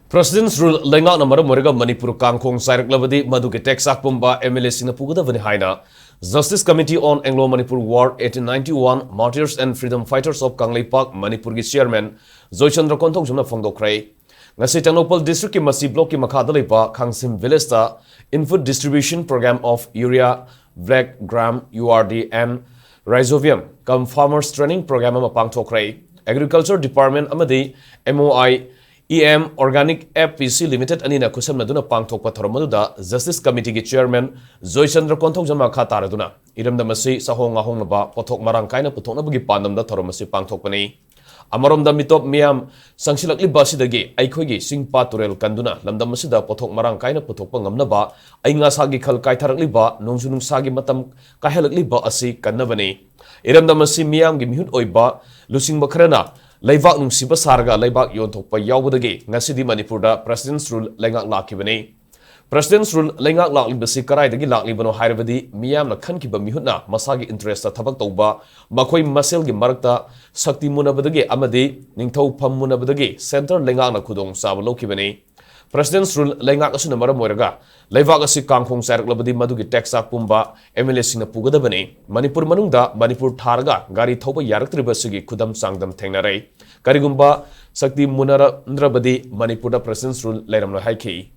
President's rule lenga na maram morega Manipur kangkhong sairak labadi madu ke Tekchak Pumba MLA sina Pugadabani haina Justice Committee on Anglo-Manipur War 1891 Martyrs and Freedom Fighters of Kangleipak Manipur ki Chairman Joychandra Konthoujam na phongdokrai ngasi Tangnopal District ki Masi Block ki makhada leipa Khangsim Village ta Input Distribution Program of Urea, Black Gram, URD and Rhizobium kam Farmers Training Program ama pangthokrai Agriculture Department amadi MOI EM Organic FPC Limited anina kusam naduna pangthokpa thoromaduda Justice Committee ki Chairman Joychandra Konthoujam makha taraduna iramda masi sahonga hongnaba pothok marang kaina puthoknabagi pandamda thoromasi pangthokpani amaromda mitop miam sangsilakli basidagi aikhoigi singpa turel kanduna lamdam masida pothok marang kaina puthokpa ngamnaba ainga sagi khal kaitharakli ba nongsunung sagi matam kahelakli ba asi kannabani iramda masi miam gi mihut oiba lusing bakhrana Laibak nung siba sarga laibak yon thokpa yaubadagi ngasidi Manipurda President's rule lengak lakibani. President's rule lengak laklibasi karaidagi laklibano hairabadi miyamna khankiba mihutna masagi interesta thabak tauba makhoi maselgi marakta sakti munabadagi amadi ningthau pham munabadagi center lengakna khudong saba lokibani. President's rule lengak asuna maram oiraga laibak asi kangkhong sairak madugi Tekchak Pumba MLA singna Pugadabani Manipur manungda Manipur tharga gari thoba yaraktribasigi khudam sangdam thengnarai karigumba sakti munara ndrabadi Manipurda President's rule lairamno haiki